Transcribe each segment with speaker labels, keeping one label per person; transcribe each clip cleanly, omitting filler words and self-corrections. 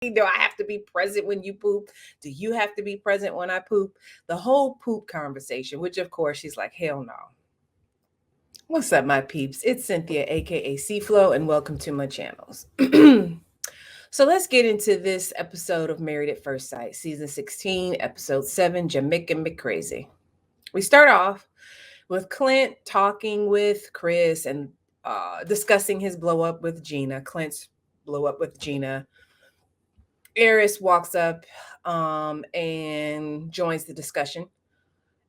Speaker 1: Do I have to be present when you poop? Do you have to be present when I poop? The whole poop conversation, which of course she's like, hell no. What's up, my peeps? It's Cynthia, aka C-Flow, and welcome to my channels. So let's get into this episode of Married at First Sight, season 16, episode 7, Jamaica McCrazy. We start off with Clint talking with Chris and discussing his blow up with Gina. Clint's blow up with Gina. Eris walks up and joins the discussion.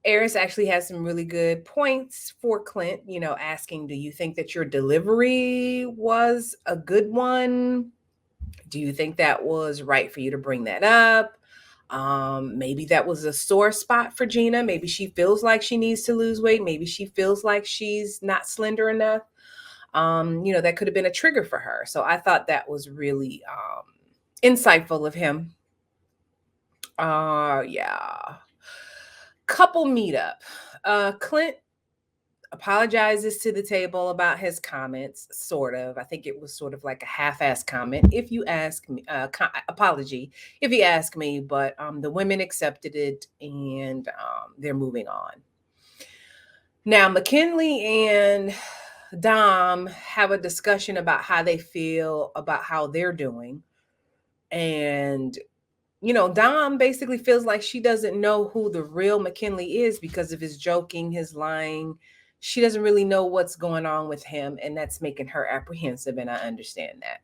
Speaker 1: Eris actually has some really good points for Clint, asking, do you think that your delivery was a good one? Do you think that was right for you to bring that up? Maybe that was a sore spot for Gina. Maybe she feels like she needs to lose weight. Maybe she feels like she's not slender enough. That could have been a trigger for her. So I thought that was really insightful of him. Yeah. Couple meetup. Clint apologizes to the table about his comments, sort of. I think it was sort of like a half-ass comment, if you ask me. Apology, if you ask me. But the women accepted it, and they're moving on. Now, McKinley and Dom have a discussion about how they feel about how they're doing. And Dom basically feels like she doesn't know who the real McKinley is because of his joking, his lying. She doesn't really know what's going on with him, and that's making her apprehensive, and I understand that.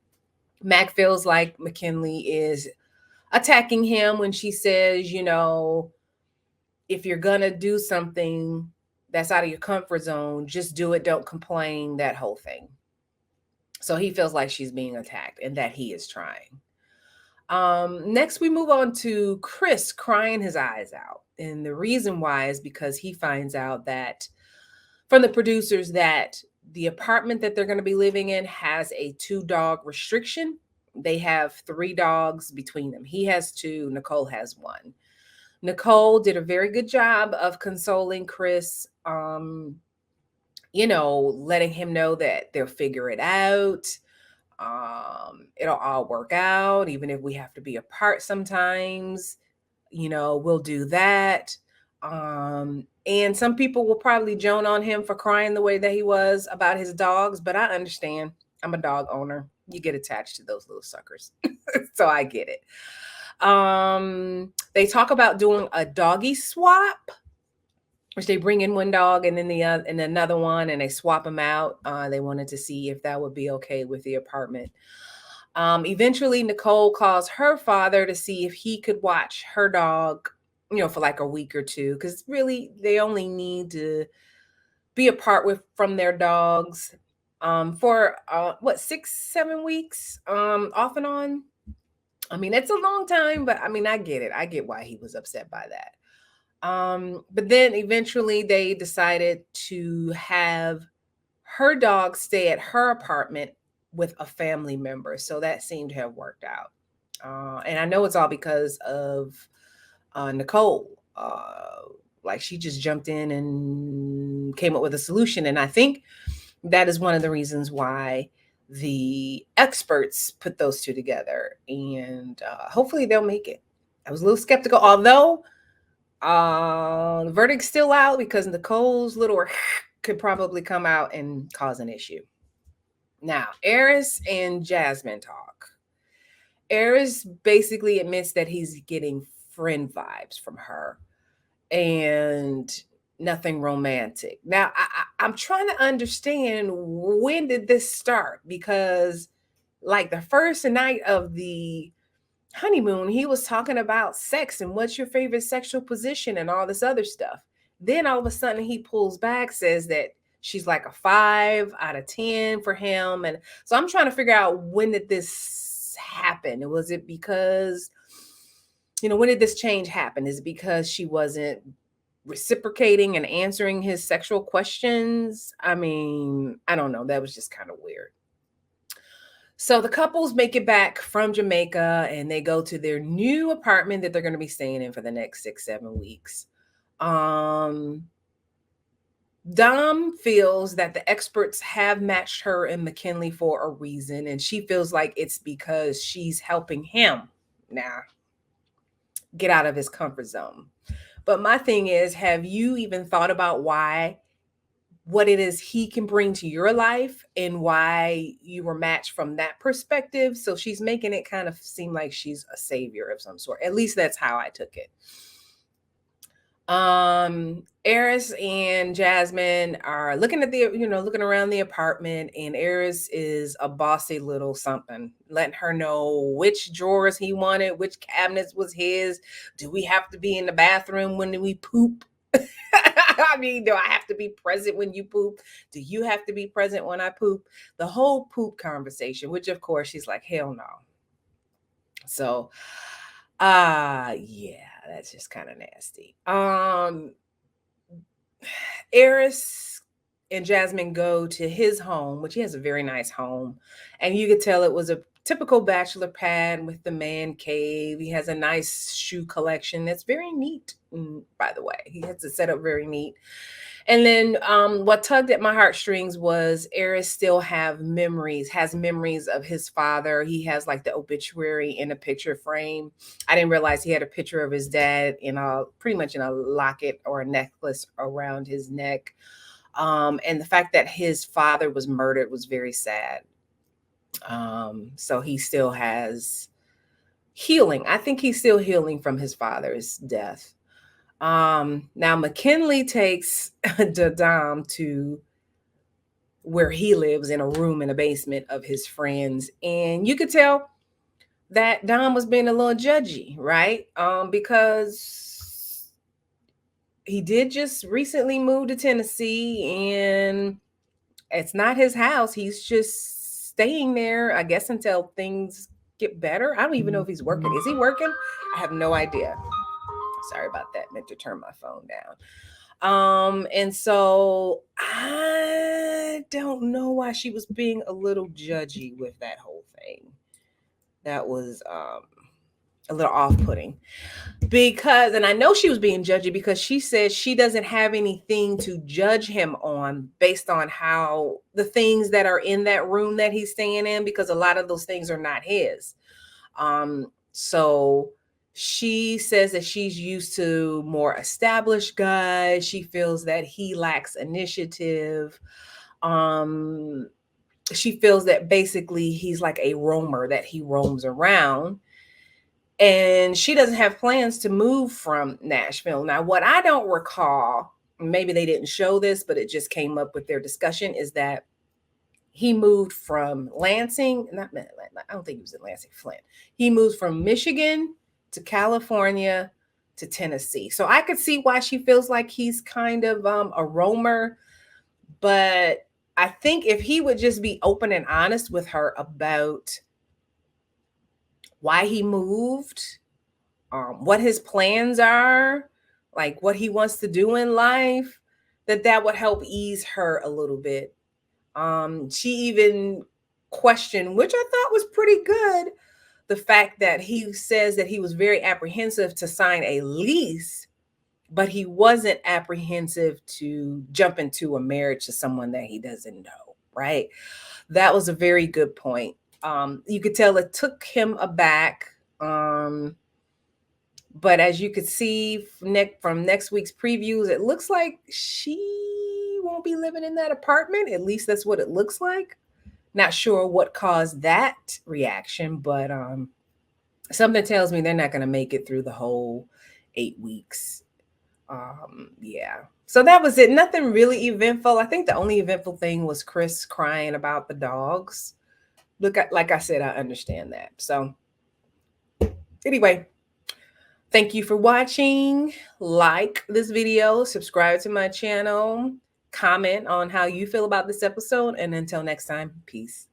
Speaker 1: Mac feels like McKinley is attacking him when she says, if you're going to do something that's out of your comfort zone, just do it, don't complain, that whole thing. So he feels like she's being attacked and that he is trying. Next, we move on to Chris crying his eyes out. And the reason why is because he finds out that from the producers that the apartment that they're going to be living in has a 2-dog restriction. They have 3 dogs between them. He has 2, Nicole has 1. Nicole did a very good job of consoling Chris, letting him know that they'll figure it out. It'll all work out, even if we have to be apart sometimes, we'll do that. And some people will probably joan on him for crying the way that he was about his dogs, but I understand. I'm a dog owner. You get attached to those little suckers. So I get it. They talk about doing a doggy swap, which they bring in one dog and then and another one, and they swap them out. They wanted to see if that would be okay with the apartment. Eventually, Nicole calls her father to see if he could watch her dog, for like a week or two, because really they only need to be apart from their dogs for 6-7 weeks off and on. I mean, it's a long time, but I mean, I get it. I get why he was upset by that. But then eventually they decided to have her dog stay at her apartment with a family member. So that seemed to have worked out. And I know it's all because of Nicole. Like she just jumped in and came up with a solution. And I think that is one of the reasons why the experts put those two together. And hopefully they'll make it. I was a little skeptical, although the verdict's still out because Nicole's little could probably come out and cause an issue. Now, Eris and Jasmine talk. Eris basically admits that he's getting friend vibes from her and nothing romantic. Now, I'm trying to understand, when did this start? Because like the first night of the honeymoon, he was talking about sex and what's your favorite sexual position and all this other stuff. Then all of a sudden he pulls back, says that she's like a 5 out of 10 for him. And so I'm trying to figure out, when did this happen? Was it because, when did this change happen? Is it because she wasn't reciprocating and answering his sexual questions? I mean, I don't know. That was just kind of weird. So the couples make it back from Jamaica and they go to their new apartment that they're going to be staying in for the next 6-7 weeks. Dom feels that the experts have matched her and McKinley for a reason, and she feels like it's because she's helping him Nah, get out of his comfort zone. But my thing is, have you even thought about what it is he can bring to your life and why you were matched from that perspective? So she's making it kind of seem like she's a savior of some sort. At least that's how I took it. Eris and Jasmine are looking at looking around the apartment, and Eris is a bossy little something, letting her know which drawers he wanted, which cabinets was his. Do we have to be in the bathroom when we poop? I mean, do I have to be present when you poop? Do you have to be present when I poop? The whole poop conversation, which of course she's like, hell no. So, yeah, that's just kind of nasty. Eris and Jasmine go to his home, which he has a very nice home. And you could tell it was a typical bachelor pad with the man cave. He has a nice shoe collection that's very neat, by the way. He has it set up very neat. And then what tugged at my heartstrings was Eris still has memories of his father. He has like the obituary in a picture frame. I didn't realize he had a picture of his dad pretty much in a locket or a necklace around his neck. And the fact that his father was murdered was very sad. So he still has healing. I think he's still healing from his father's death. Now McKinley takes Dom to where he lives in a room in a basement of his friends, and you could tell that Dom was being a little judgy, right? Because he did just recently move to Tennessee, and it's not his house. He's just staying there, I guess, until things get better. I don't even know if he's working. Is he working? I have no idea. Sorry about that. Meant to turn my phone down. And so I don't know why she was being a little judgy with that whole thing. That was a little off-putting. And I know she was being judgy because she said she doesn't have anything to judge him on based on how the things that are in that room that he's staying in, because a lot of those things are not his. So she says that she's used to more established guys. She feels that he lacks initiative. She feels that basically he's like a roamer, that he roams around. And she doesn't have plans to move from Nashville. Now, what I don't recall, maybe they didn't show this, but it just came up with their discussion, is that he moved from Lansing, I don't think he was in Lansing, Flint. He moved from Michigan to California to Tennessee. So I could see why she feels like he's kind of a roamer. But I think if he would just be open and honest with her about why he moved, what his plans are, like what he wants to do in life, that would help ease her a little bit. She even questioned, which I thought was pretty good, the fact that he says that he was very apprehensive to sign a lease, but he wasn't apprehensive to jump into a marriage to someone that he doesn't know, right? That was a very good point. You could tell it took him aback. But as you could see from next week's previews, it looks like she won't be living in that apartment. At least that's what it looks like. Not sure what caused that reaction, but something tells me they're not going to make it through the whole 8 weeks. Yeah. So that was it. Nothing really eventful. I think the only eventful thing was Chris crying about the dogs. Like I said, I understand that. So anyway, thank you for watching. Like this video, subscribe to my channel, comment on how you feel about this episode, and until next time, peace.